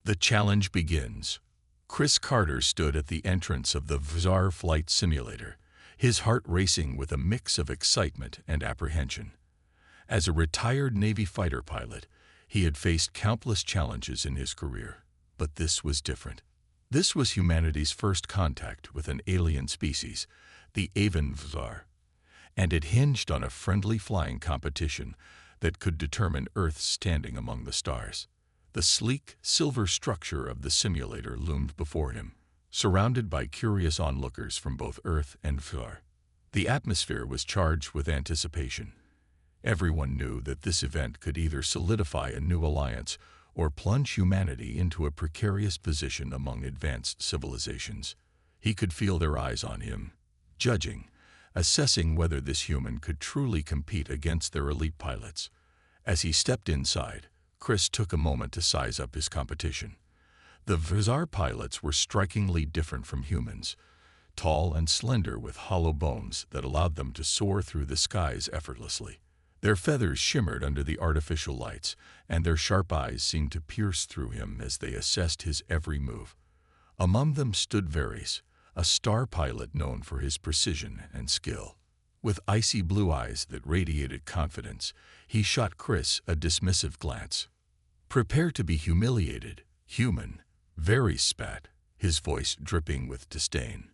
The challenge begins. Chris Carter stood at the entrance of the VSAR flight simulator, his heart racing with a mix of excitement and apprehension. As a retired Navy fighter pilot, he had faced countless challenges in his career, but this was different. This was humanity's first contact with an alien species, the Aven VSAR, and it hinged on a friendly flying competition that could determine Earth's standing among the stars. The sleek, silver structure of the simulator loomed before him, surrounded by curious onlookers from both Earth and VSAR. The atmosphere was charged with anticipation. Everyone knew that this event could either solidify a new alliance or plunge humanity into a precarious position among advanced civilizations. He could feel their eyes on him, judging, assessing whether this human could truly compete against their elite pilots. As he stepped inside, Chris took a moment to size up his competition. The VSAR pilots were strikingly different from humans, tall and slender with hollow bones that allowed them to soar through the skies effortlessly. Their feathers shimmered under the artificial lights, and their sharp eyes seemed to pierce through him as they assessed his every move. Among them stood Varys, a star pilot known for his precision and skill. With icy blue eyes that radiated confidence, he shot Chris a dismissive glance. "Prepare to be humiliated, human," Varys spat, his voice dripping with disdain.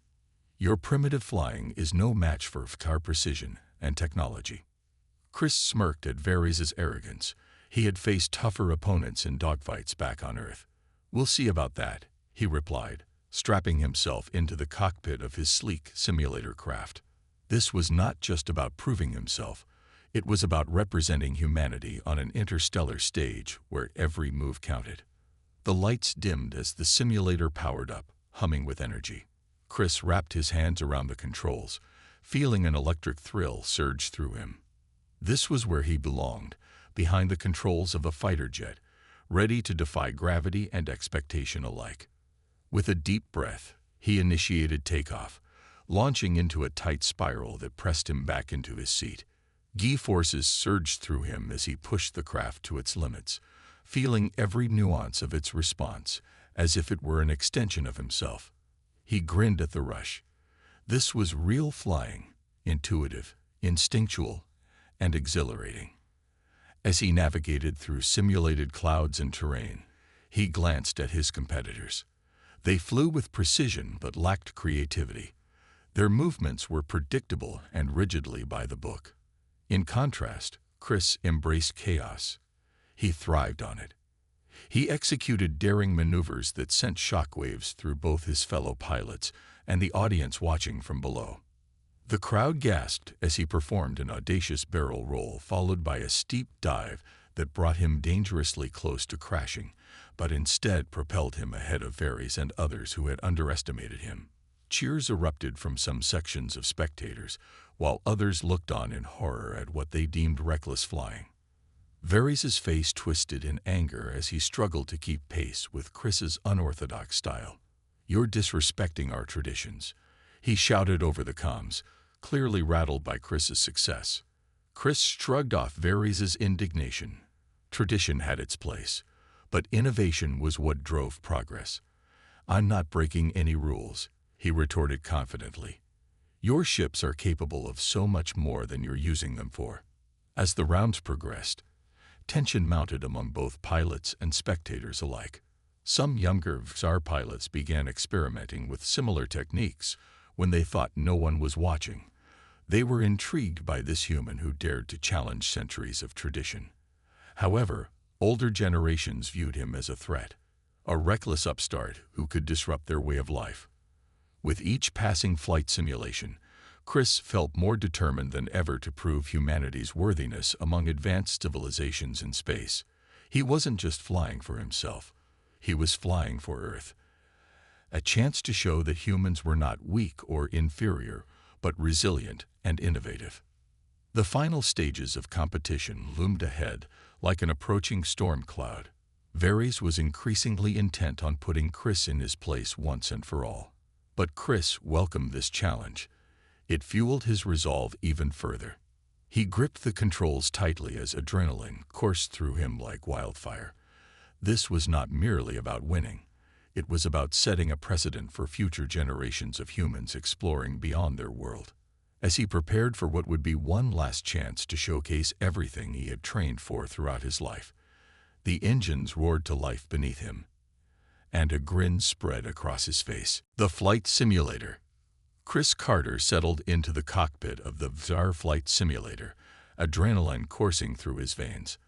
"Your primitive flying is no match for VSAR precision and technology." Chris smirked at Varys' arrogance. He had faced tougher opponents in dogfights back on Earth. "We'll see about that," he replied, strapping himself into the cockpit of his sleek simulator craft. This was not just about proving himself. It was about representing humanity on an interstellar stage where every move counted. The lights dimmed as the simulator powered up, humming with energy. Chris wrapped his hands around the controls, feeling an electric thrill surge through him. This was where he belonged, behind the controls of a fighter jet, ready to defy gravity and expectation alike. With a deep breath, he initiated takeoff, launching into a tight spiral that pressed him back into his seat. G-forces surged through him as he pushed the craft to its limits, feeling every nuance of its response, as if it were an extension of himself. He grinned at the rush. This was real flying, intuitive, instinctual, and exhilarating. As he navigated through simulated clouds and terrain, he glanced at his competitors. They flew with precision but lacked creativity. Their movements were predictable and rigidly by the book. In contrast, Chris embraced chaos. He thrived on it. He executed daring maneuvers that sent shockwaves through both his fellow pilots and the audience watching from below. The crowd gasped as he performed an audacious barrel roll followed by a steep dive that brought him dangerously close to crashing, but instead propelled him ahead of Varys and others who had underestimated him. Cheers erupted from some sections of spectators, while others looked on in horror at what they deemed reckless flying. Varys' face twisted in anger as he struggled to keep pace with Chris's unorthodox style. "You're disrespecting our traditions," he shouted over the comms, clearly rattled by Chris's success. Chris shrugged off Varys' indignation. Tradition had its place, but innovation was what drove progress. "I'm not breaking any rules," he retorted confidently. "Your ships are capable of so much more than you're using them for." As the rounds progressed, tension mounted among both pilots and spectators alike. Some younger VSAR pilots began experimenting with similar techniques when they thought no one was watching. They were intrigued by this human who dared to challenge centuries of tradition. However, older generations viewed him as a threat, a reckless upstart who could disrupt their way of life. With each passing flight simulation, Chris felt more determined than ever to prove humanity's worthiness among advanced civilizations in space. He wasn't just flying for himself. He was flying for Earth. A chance to show that humans were not weak or inferior, but resilient and innovative. The final stages of competition loomed ahead like an approaching storm cloud. Varys was increasingly intent on putting Chris in his place once and for all. But Chris welcomed this challenge. It fueled his resolve even further. He gripped the controls tightly as adrenaline coursed through him like wildfire. This was not merely about winning. It was about setting a precedent for future generations of humans exploring beyond their world. As he prepared for what would be one last chance to showcase everything he had trained for throughout his life, the engines roared to life beneath him, and a grin spread across his face. The flight simulator. Chris Carter settled into the cockpit of the bizarre flight simulator, adrenaline coursing through his veins.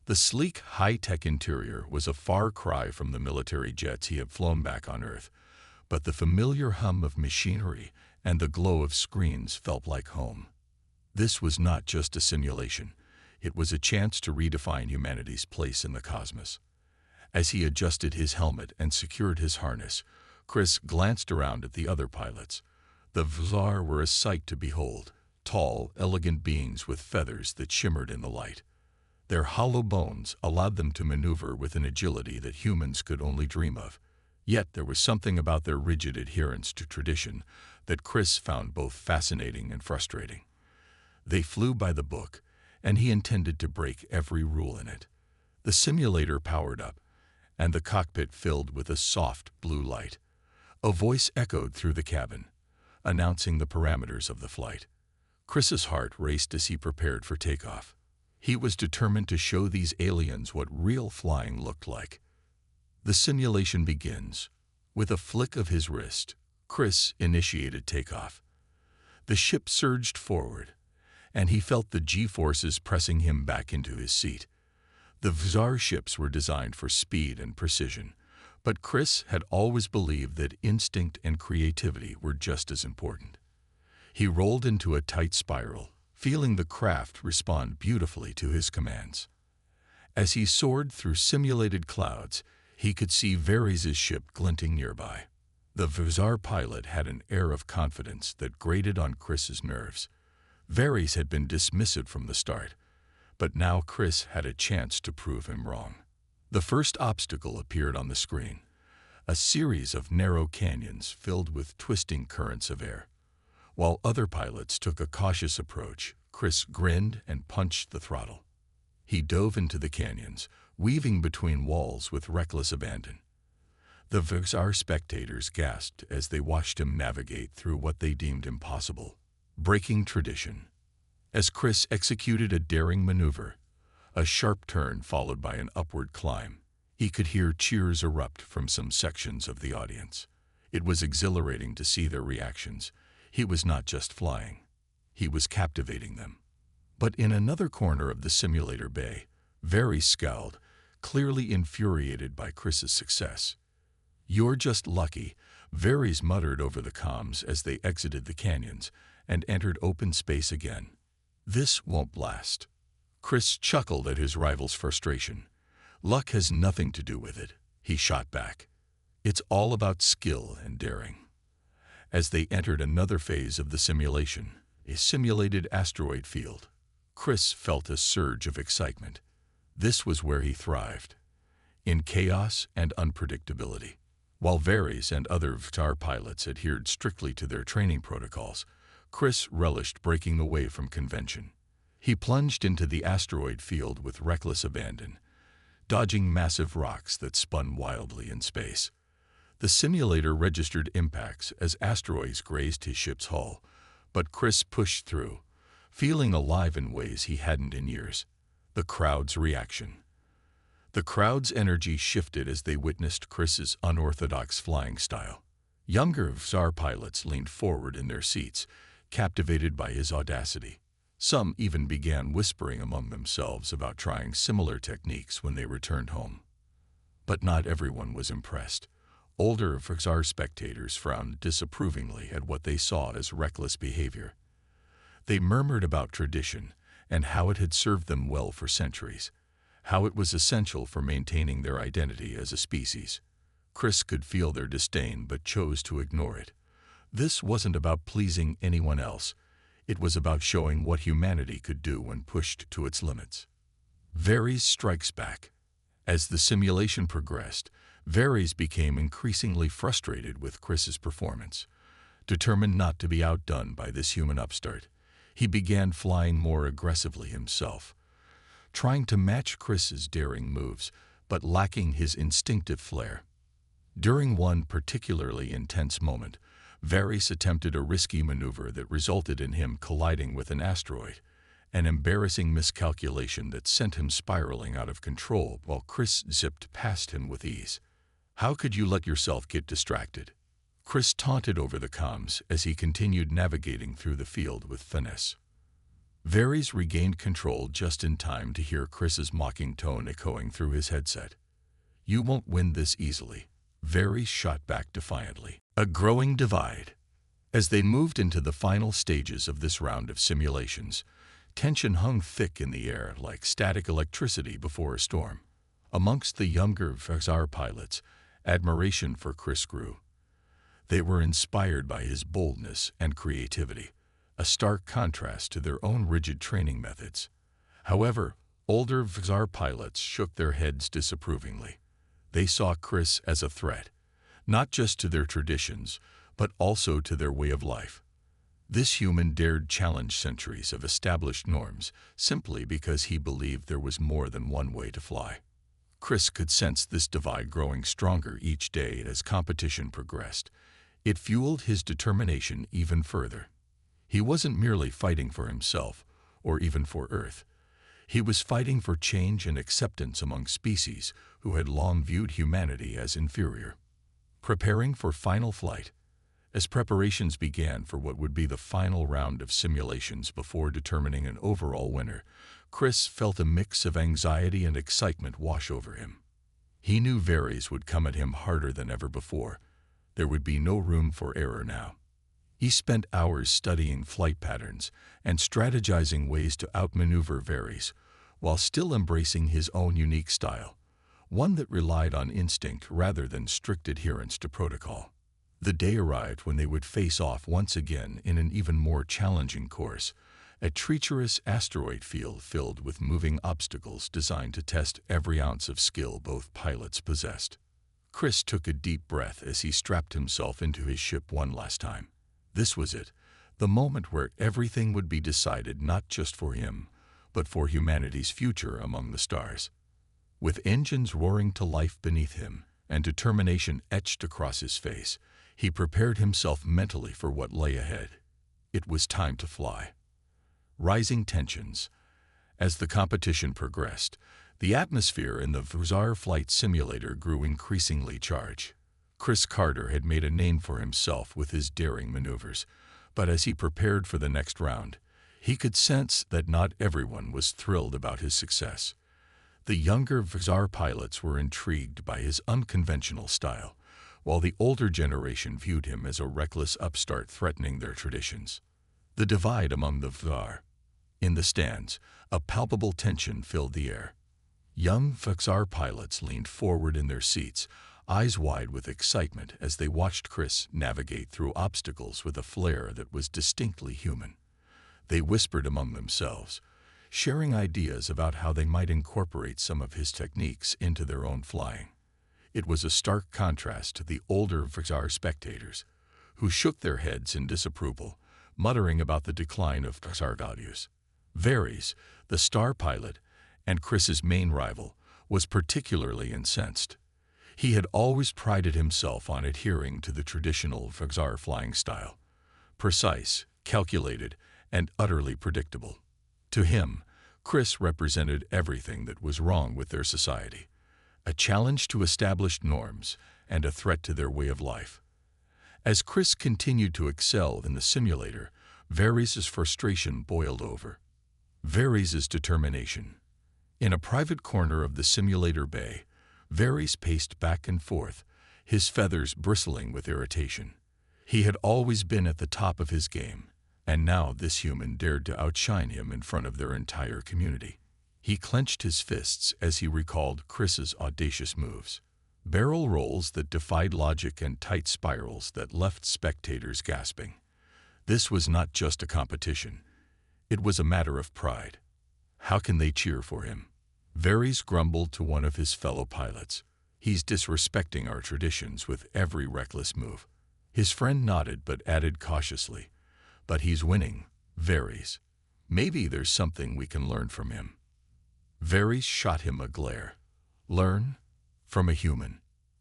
The sleek, high-tech interior was a far cry from the military jets he had flown back on Earth, but the familiar hum of machinery and the glow of screens felt like home. This was not just a simulation. It was a chance to redefine humanity's place in the cosmos. As he adjusted his helmet and secured his harness, Chris glanced around at the other pilots. The Vzar were a sight to behold, tall, elegant beings with feathers that shimmered in the light. Their hollow bones allowed them to maneuver with an agility that humans could only dream of. Yet there was something about their rigid adherence to tradition that Chris found both fascinating and frustrating. They flew by the book, and he intended to break every rule in it. The simulator powered up, and the cockpit filled with a soft blue light. A voice echoed through the cabin, announcing the parameters of the flight. Chris's heart raced as he prepared for takeoff. He was determined to show these aliens what real flying looked like. The simulation begins. With a flick of his wrist, Chris initiated takeoff. The ship surged forward, and he felt the G-forces pressing him back into his seat. The Vzar ships were designed for speed and precision, but Chris had always believed that instinct and creativity were just as important. He rolled into a tight spiral, feeling the craft respond beautifully to his commands. As he soared through simulated clouds, he could see Varys' ship glinting nearby. The Vzar pilot had an air of confidence that grated on Chris's nerves. Varys had been dismissive from the start, but now Chris had a chance to prove him wrong. The first obstacle appeared on the screen, a series of narrow canyons filled with twisting currents of air. While other pilots took a cautious approach, Chris grinned and punched the throttle. He dove into the canyons, weaving between walls with reckless abandon. The Vzar spectators gasped as they watched him navigate through what they deemed impossible, breaking tradition. As Chris executed a daring maneuver, a sharp turn followed by an upward climb, he could hear cheers erupt from some sections of the audience. It was exhilarating to see their reactions. He was not just flying, he was captivating them. But in another corner of the simulator bay, Varys scowled, clearly infuriated by Chris's success. "You're just lucky," Varys muttered over the comms as they exited the canyons and entered open space again. "This won't last." Chris chuckled at his rival's frustration. "Luck has nothing to do with it," he shot back. "It's all about skill and daring." As they entered another phase of the simulation, a simulated asteroid field, Chris felt a surge of excitement. This was where he thrived, in chaos and unpredictability. While Varys and other Vzar pilots adhered strictly to their training protocols, Chris relished breaking away from convention. He plunged into the asteroid field with reckless abandon, dodging massive rocks that spun wildly in space. The simulator registered impacts as asteroids grazed his ship's hull, but Chris pushed through, feeling alive in ways he hadn't in years. The crowd's reaction. The crowd's energy shifted as they witnessed Chris's unorthodox flying style. Younger Vzar pilots leaned forward in their seats, captivated by his audacity. Some even began whispering among themselves about trying similar techniques when they returned home. But not everyone was impressed. Older Vzar spectators frowned disapprovingly at what they saw as reckless behavior. They murmured about tradition and how it had served them well for centuries, how it was essential for maintaining their identity as a species. Chris could feel their disdain but chose to ignore it. This wasn't about pleasing anyone else. It was about showing what humanity could do when pushed to its limits. Varys strikes back. As the simulation progressed, Varys became increasingly frustrated with Chris's performance. Determined not to be outdone by this human upstart, he began flying more aggressively himself, trying to match Chris's daring moves, but lacking his instinctive flair. During one particularly intense moment, Varys attempted a risky maneuver that resulted in him colliding with an asteroid, an embarrassing miscalculation that sent him spiraling out of control while Chris zipped past him with ease. "How could you let yourself get distracted?" Chris taunted over the comms as he continued navigating through the field with finesse. Varys regained control just in time to hear Chris's mocking tone echoing through his headset. "You won't win this easily," Varys shot back defiantly. A growing divide. As they moved into the final stages of this round of simulations, tension hung thick in the air like static electricity before a storm. Amongst the younger Vaxar pilots, admiration for Chris grew. They were inspired by his boldness and creativity, a stark contrast to their own rigid training methods. However, older Vaxar pilots shook their heads disapprovingly. They saw Chris as a threat, not just to their traditions, but also to their way of life. This human dared challenge centuries of established norms simply because he believed there was more than one way to fly. Chris could sense this divide growing stronger each day as competition progressed. It fueled his determination even further. He wasn't merely fighting for himself, or even for Earth. He was fighting for change and acceptance among species who had long viewed humanity as inferior. Preparing for final flight. As preparations began for what would be the final round of simulations before determining an overall winner, Chris felt a mix of anxiety and excitement wash over him. He knew Varys would come at him harder than ever before. There would be no room for error now. He spent hours studying flight patterns and strategizing ways to outmaneuver Varys, while still embracing his own unique style, one that relied on instinct rather than strict adherence to protocol. The day arrived when they would face off once again in an even more challenging course, a treacherous asteroid field filled with moving obstacles designed to test every ounce of skill both pilots possessed. Chris took a deep breath as he strapped himself into his ship one last time. This was it, the moment where everything would be decided not just for him, but for humanity's future among the stars. With engines roaring to life beneath him and determination etched across his face, he prepared himself mentally for what lay ahead. It was time to fly. Rising tensions. As the competition progressed, the atmosphere in the Vaxar flight simulator grew increasingly charged. Chris Carter had made a name for himself with his daring maneuvers, but as he prepared for the next round, he could sense that not everyone was thrilled about his success. The younger Vaxar pilots were intrigued by his unconventional style, while the older generation viewed him as a reckless upstart threatening their traditions. The divide among the Vaxar. In the stands, a palpable tension filled the air. Young Vaxar pilots leaned forward in their seats, eyes wide with excitement as they watched Chris navigate through obstacles with a flair that was distinctly human. They whispered among themselves, sharing ideas about how they might incorporate some of his techniques into their own flying. It was a stark contrast to the older Vaxar spectators, who shook their heads in disapproval, muttering about the decline of Vaxar values. Varys, the star pilot, and Chris's main rival, was particularly incensed. He had always prided himself on adhering to the traditional Vaxar flying style, precise, calculated, and utterly predictable. To him, Chris represented everything that was wrong with their society, a challenge to established norms and a threat to their way of life. As Chris continued to excel in the simulator, Varys' frustration boiled over. Varys' determination. In a private corner of the simulator bay, Varys paced back and forth, his feathers bristling with irritation. He had always been at the top of his game, and now this human dared to outshine him in front of their entire community. He clenched his fists as he recalled Chris's audacious moves. Barrel rolls that defied logic and tight spirals that left spectators gasping. This was not just a competition. It was a matter of pride. How can they cheer for him? Varys grumbled to one of his fellow pilots. He's disrespecting our traditions with every reckless move. His friend nodded but added cautiously, but he's winning, Varys. Maybe there's something we can learn from him. Varys shot him a glare. Learn? from a human.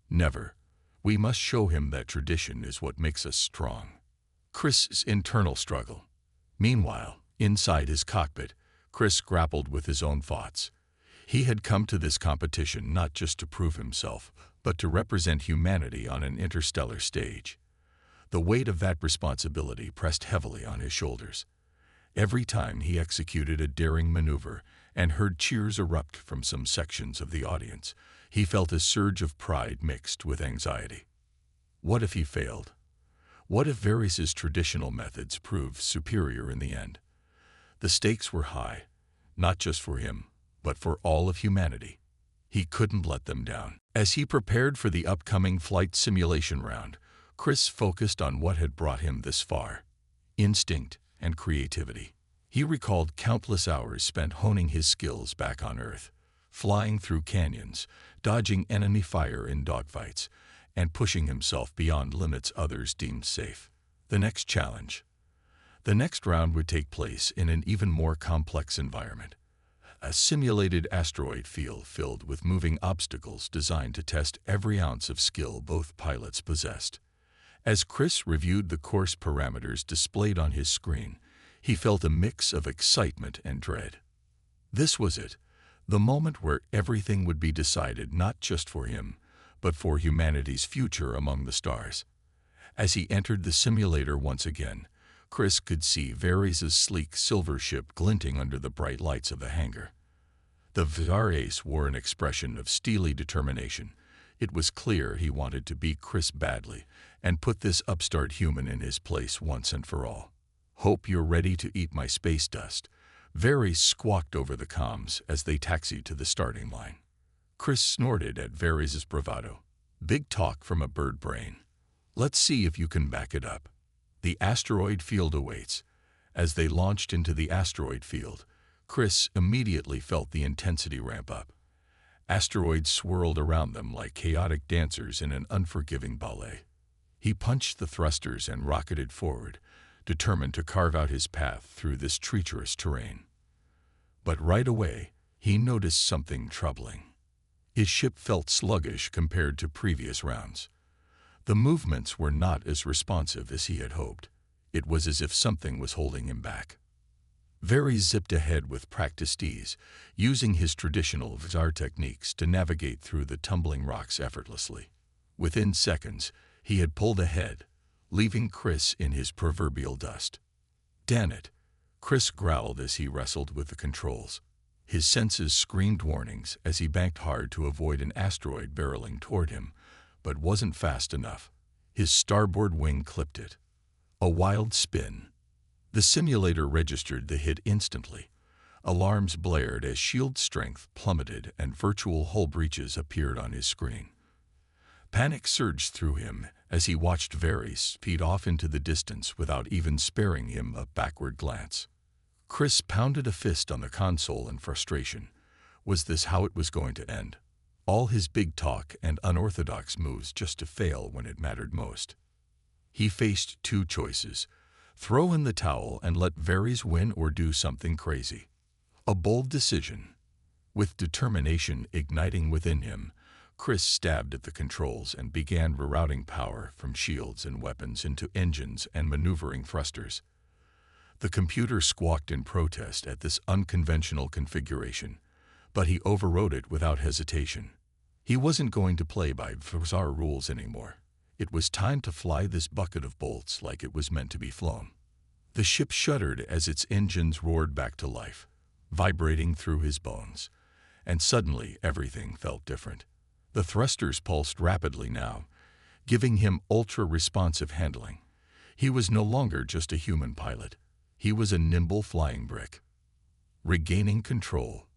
Never. We must show him that tradition is what makes us strong. Chris's internal struggle. Meanwhile, inside his cockpit, Chris grappled with his own thoughts. He had come to this competition not just to prove himself, but to represent humanity on an interstellar stage. The weight of that responsibility pressed heavily on his shoulders. Every time he executed a daring maneuver and heard cheers erupt from some sections of the audience, he felt a surge of pride mixed with anxiety. What if he failed? What if Varys' traditional methods proved superior in the end? The stakes were high, not just for him, but for all of humanity. He couldn't let them down. As he prepared for the upcoming flight simulation round, Chris focused on what had brought him this far: instinct and creativity. He recalled countless hours spent honing his skills back on Earth, flying through canyons, dodging enemy fire in dogfights, and pushing himself beyond limits others deemed safe. The next challenge. The next round would take place in an even more complex environment. A simulated asteroid field filled with moving obstacles designed to test every ounce of skill both pilots possessed. As Chris reviewed the course parameters displayed on his screen, he felt a mix of excitement and dread. This was it, the moment where everything would be decided not just for him, but for humanity's future among the stars. As he entered the simulator once again, Chris could see Varys' sleek silver ship glinting under the bright lights of the hangar. The Var Ace wore an expression of steely determination. It was clear he wanted to beat Chris badly and put this upstart human in his place once and for all. "Hope you're ready to eat my space dust," Varys squawked over the comms as they taxied to the starting line. Chris snorted at Varys' bravado. Big talk from a bird brain. Let's see if you can back it up. The asteroid field awaits. As they launched into the asteroid field, Chris immediately felt the intensity ramp up. Asteroids swirled around them like chaotic dancers in an unforgiving ballet. He punched the thrusters and rocketed forward, determined to carve out his path through this treacherous terrain. But right away, he noticed something troubling. His ship felt sluggish compared to previous rounds. The movements were not as responsive as he had hoped. It was as if something was holding him back. Varys zipped ahead with practiced ease, using his traditional Vzar techniques to navigate through the tumbling rocks effortlessly. Within seconds, he had pulled ahead, leaving Chris in his proverbial dust. "Damn it," Chris growled as he wrestled with the controls. His senses screamed warnings as he banked hard to avoid an asteroid barreling toward him, but wasn't fast enough. His starboard wing clipped it. A wild spin. The simulator registered the hit instantly. Alarms blared as shield strength plummeted and virtual hull breaches appeared on his screen. Panic surged through him as he watched Varys speed off into the distance without even sparing him a backward glance. Chris pounded a fist on the console in frustration. Was this how it was going to end? All his big talk and unorthodox moves just to fail when it mattered most. He faced two choices: throw in the towel and let Varys win, or do something crazy. A bold decision. With determination igniting within him, Chris stabbed at the controls and began rerouting power from shields and weapons into engines and maneuvering thrusters. The computer squawked in protest at this unconventional configuration, but he overrode it without hesitation. He wasn't going to play by Vzar rules anymore. It was time to fly this bucket of bolts like it was meant to be flown. The ship shuddered as its engines roared back to life, vibrating through his bones. And suddenly everything felt different. The thrusters pulsed rapidly now, giving him ultra-responsive handling. He was no longer just a human pilot. He was a nimble flying brick. Regaining control.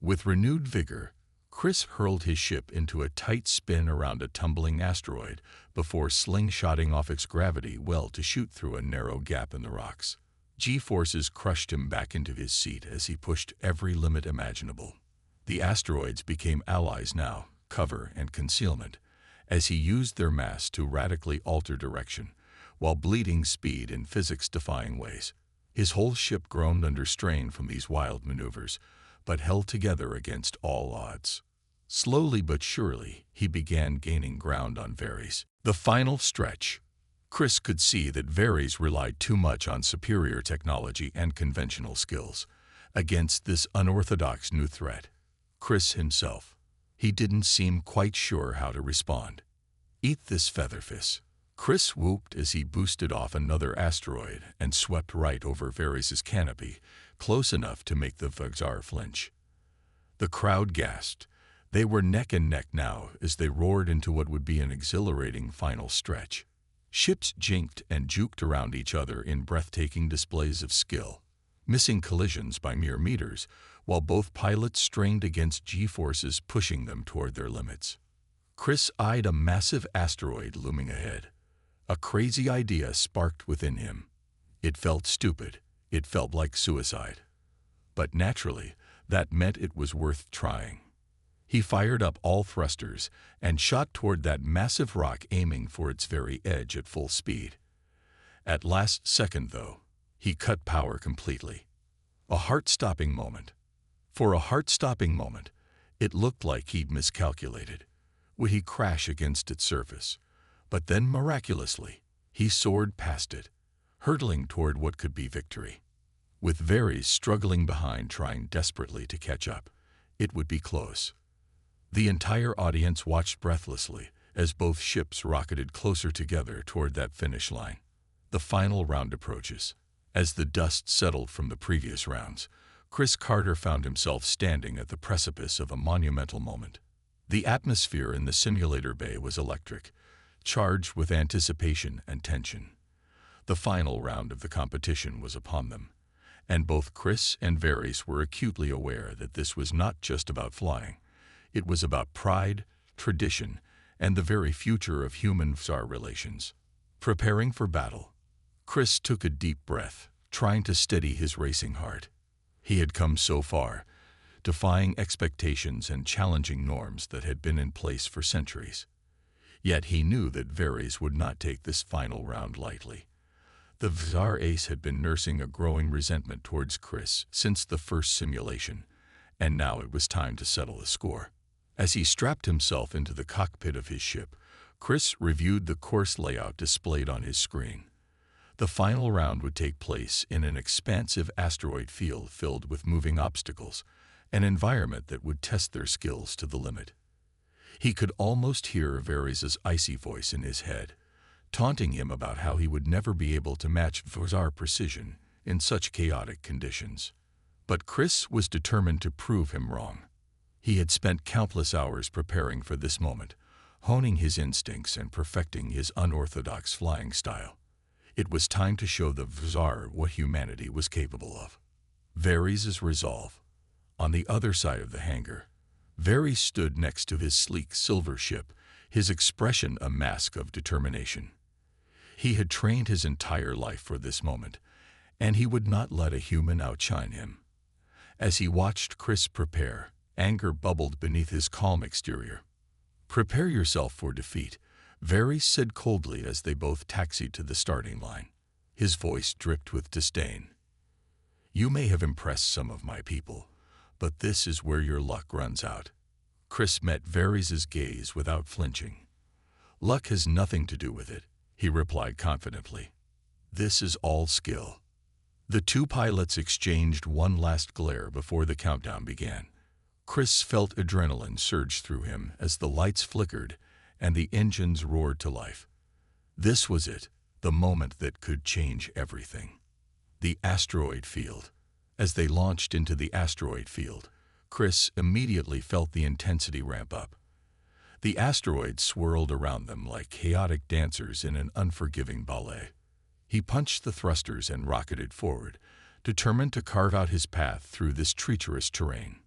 With renewed vigor, Chris hurled his ship into a tight spin around a tumbling asteroid before slingshotting off its gravity well to shoot through a narrow gap in the rocks. G-forces crushed him back into his seat as he pushed every limit imaginable. The asteroids became allies now, cover and concealment, as he used their mass to radically alter direction, while bleeding speed in physics-defying ways. His whole ship groaned under strain from these wild maneuvers, but held together against all odds. Slowly but surely, he began gaining ground on Varys. The final stretch. Chris could see that Varys relied too much on superior technology and conventional skills. Against this unorthodox new threat, Chris himself, he didn't seem quite sure how to respond. Eat this featherfish. Chris whooped as he boosted off another asteroid and swept right over Varys' canopy, close enough to make the Vexar flinch. The crowd gasped. They were neck and neck now as they roared into what would be an exhilarating final stretch. Ships jinked and juked around each other in breathtaking displays of skill, missing collisions by mere meters, while both pilots strained against G-forces pushing them toward their limits. Chris eyed a massive asteroid looming ahead. A crazy idea sparked within him. It felt stupid. It felt like suicide. But naturally, that meant it was worth trying. He fired up all thrusters and shot toward that massive rock, aiming for its very edge at full speed. At last second, though, he cut power completely. A heart-stopping moment. For a heart-stopping moment, it looked like he'd miscalculated. Would he crash against its surface? But then, miraculously, he soared past it, hurtling toward what could be victory. With Varys struggling behind, trying desperately to catch up, it would be close. The entire audience watched breathlessly as both ships rocketed closer together toward that finish line. The final round approaches. As the dust settled from the previous rounds, Chris Carter found himself standing at the precipice of a monumental moment. The atmosphere in the simulator bay was electric, charged with anticipation and tension. The final round of the competition was upon them, and both Chris and Varys were acutely aware that this was not just about flying. It was about pride, tradition, and the very future of human-Vexar relations. Preparing for battle, Chris took a deep breath, trying to steady his racing heart. He had come so far, defying expectations and challenging norms that had been in place for centuries. Yet he knew that Varys would not take this final round lightly. The Vexar ace had been nursing a growing resentment towards Chris since the first simulation, and now it was time to settle the score. As he strapped himself into the cockpit of his ship, Chris reviewed the course layout displayed on his screen. The final round would take place in an expansive asteroid field filled with moving obstacles, an environment that would test their skills to the limit. He could almost hear Varys' icy voice in his head, taunting him about how he would never be able to match Vexar precision in such chaotic conditions. But Chris was determined to prove him wrong. He had spent countless hours preparing for this moment, honing his instincts and perfecting his unorthodox flying style. It was time to show the Vexar what humanity was capable of. Varys' resolve. On the other side of the hangar, Varys stood next to his sleek silver ship, his expression a mask of determination. He had trained his entire life for this moment, and he would not let a human outshine him. As he watched Chris prepare, anger bubbled beneath his calm exterior. "Prepare yourself for defeat," Varys said coldly as they both taxied to the starting line. His voice dripped with disdain. "You may have impressed some of my people, but this is where your luck runs out." Chris met Varys' gaze without flinching. "Luck has nothing to do with it," he replied confidently. "This is all skill." The two pilots exchanged one last glare before the countdown began. Chris felt adrenaline surge through him as the lights flickered and the engines roared to life. This was it, the moment that could change everything. The asteroid field. As they launched into the asteroid field, Chris immediately felt the intensity ramp up. The asteroids swirled around them like chaotic dancers in an unforgiving ballet. He punched the thrusters and rocketed forward, determined to carve out his path through this treacherous terrain.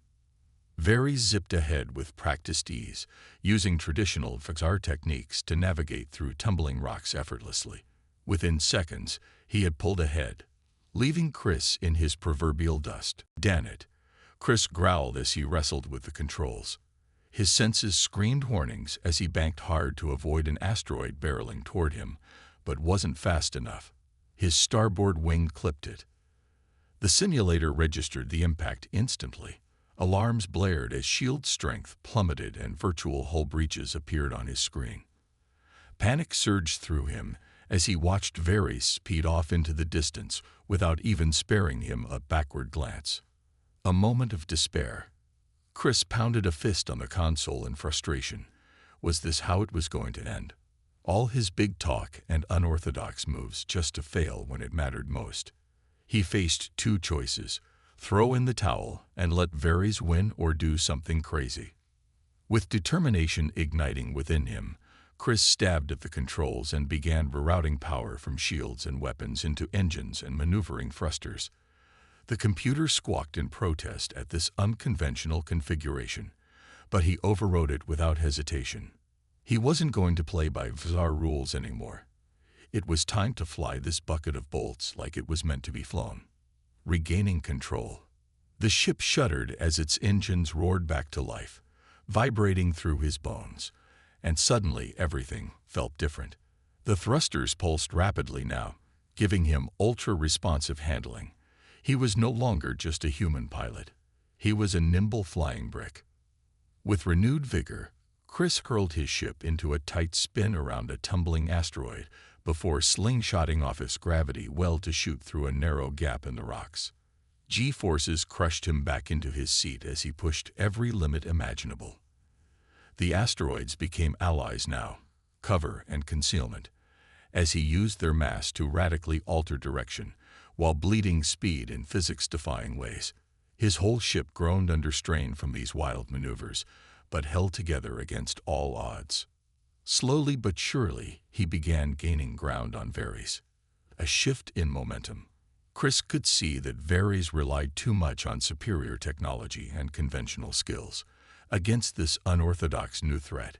Varys zipped ahead with practiced ease, using traditional Vexar techniques to navigate through tumbling rocks effortlessly. Within seconds, he had pulled ahead, leaving Chris in his proverbial dust. "Damn it," Chris growled as he wrestled with the controls. His senses screamed warnings as he banked hard to avoid an asteroid barreling toward him, but wasn't fast enough. His starboard wing clipped it. The simulator registered the impact instantly. Alarms blared as shield strength plummeted and virtual hull breaches appeared on his screen. Panic surged through him as he watched Varys speed off into the distance without even sparing him a backward glance. A moment of despair. Chris pounded a fist on the console in frustration. Was this how it was going to end? All his big talk and unorthodox moves just to fail when it mattered most. He faced two choices: throw in the towel and let Varys win, or do something crazy. With determination igniting within him, Chris stabbed at the controls and began rerouting power from shields and weapons into engines and maneuvering thrusters. The computer squawked in protest at this unconventional configuration, but he overrode it without hesitation. He wasn't going to play by bizarre rules anymore. It was time to fly this bucket of bolts like it was meant to be flown. Regaining control. The ship shuddered as its engines roared back to life, vibrating through his bones. And suddenly everything felt different. The thrusters pulsed rapidly now, giving him ultra-responsive handling. He was no longer just a human pilot. He was a nimble flying brick. With renewed vigor, Chris hurled his ship into a tight spin around a tumbling asteroid before slingshotting off its gravity well to shoot through a narrow gap in the rocks. G-forces crushed him back into his seat as he pushed every limit imaginable. The asteroids became allies now, cover and concealment, as he used their mass to radically alter direction, while bleeding speed in physics-defying ways. His whole ship groaned under strain from these wild maneuvers, but held together against all odds. Slowly but surely, he began gaining ground on Varys. A shift in momentum. Chris could see that Varys relied too much on superior technology and conventional skills. Against this unorthodox new threat,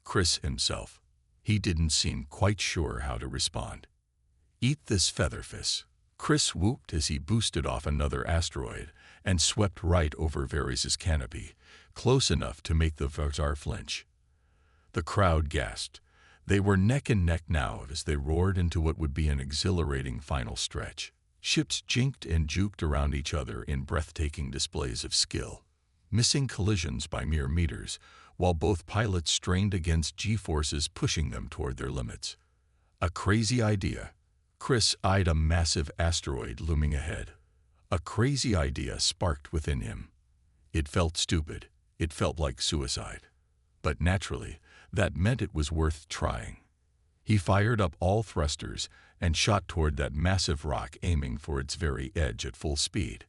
Chris himself, he didn't seem quite sure how to respond. Eat this, featherfish. Chris whooped as he boosted off another asteroid and swept right over Varys' canopy, close enough to make the Vazar flinch. The crowd gasped. They were neck and neck now as they roared into what would be an exhilarating final stretch. Ships jinked and juked around each other in breathtaking displays of skill, missing collisions by mere meters, while both pilots strained against G-forces pushing them toward their limits. A crazy idea. Chris eyed a massive asteroid looming ahead. A crazy idea sparked within him. It felt stupid. It felt like suicide. But naturally, that meant it was worth trying. He fired up all thrusters and shot toward that massive rock, aiming for its very edge at full speed.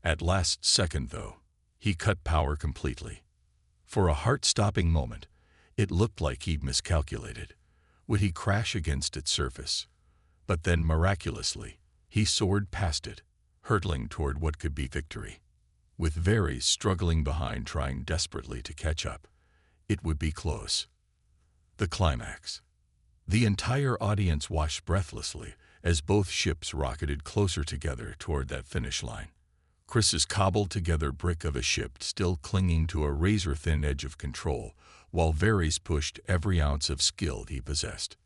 At last second, though, he cut power completely. For a heart-stopping moment, it looked like he'd miscalculated. Would he crash against its surface? But then, miraculously, he soared past it, hurtling toward what could be victory. With Varys struggling behind, trying desperately to catch up, it would be close. The climax. The entire audience watched breathlessly as both ships rocketed closer together toward that finish line. Chris's cobbled-together brick of a ship still clinging to a razor-thin edge of control, while Varys pushed every ounce of skill he possessed.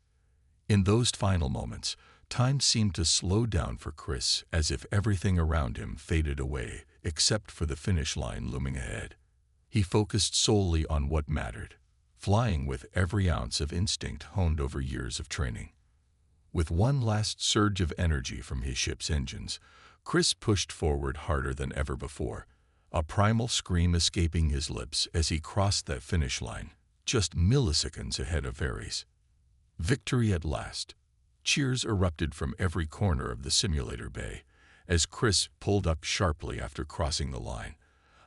In those final moments, time seemed to slow down for Chris, as if everything around him faded away except for the finish line looming ahead. He focused solely on what mattered, flying with every ounce of instinct honed over years of training. With one last surge of energy from his ship's engines, Chris pushed forward harder than ever before, a primal scream escaping his lips as he crossed that finish line, just milliseconds ahead of Varys. Victory at last. Cheers erupted from every corner of the simulator bay as Chris pulled up sharply after crossing the line.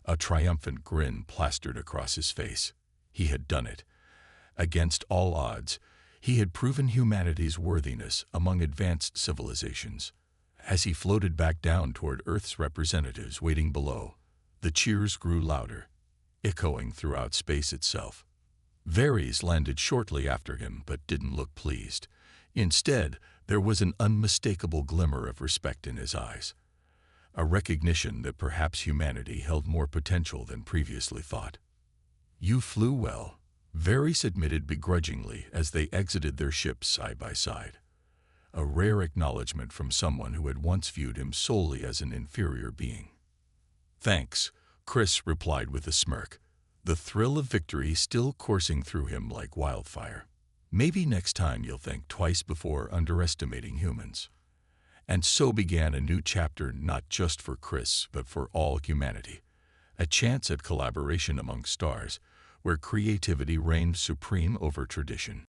A triumphant grin plastered across his face. He had done it. Against all odds, he had proven humanity's worthiness among advanced civilizations. As he floated back down toward Earth's representatives waiting below, the cheers grew louder, echoing throughout space itself. Varys landed shortly after him but didn't look pleased. Instead, there was an unmistakable glimmer of respect in his eyes, a recognition that perhaps humanity held more potential than previously thought. "You flew well," Varys admitted begrudgingly as they exited their ships side by side. A rare acknowledgement from someone who had once viewed him solely as an inferior being. "Thanks," Chris replied with a smirk, the thrill of victory still coursing through him like wildfire. Maybe next time you'll think twice before underestimating humans. And so began a new chapter not just for Chris, but for all humanity. A chance at collaboration among stars, where creativity reigned supreme over tradition.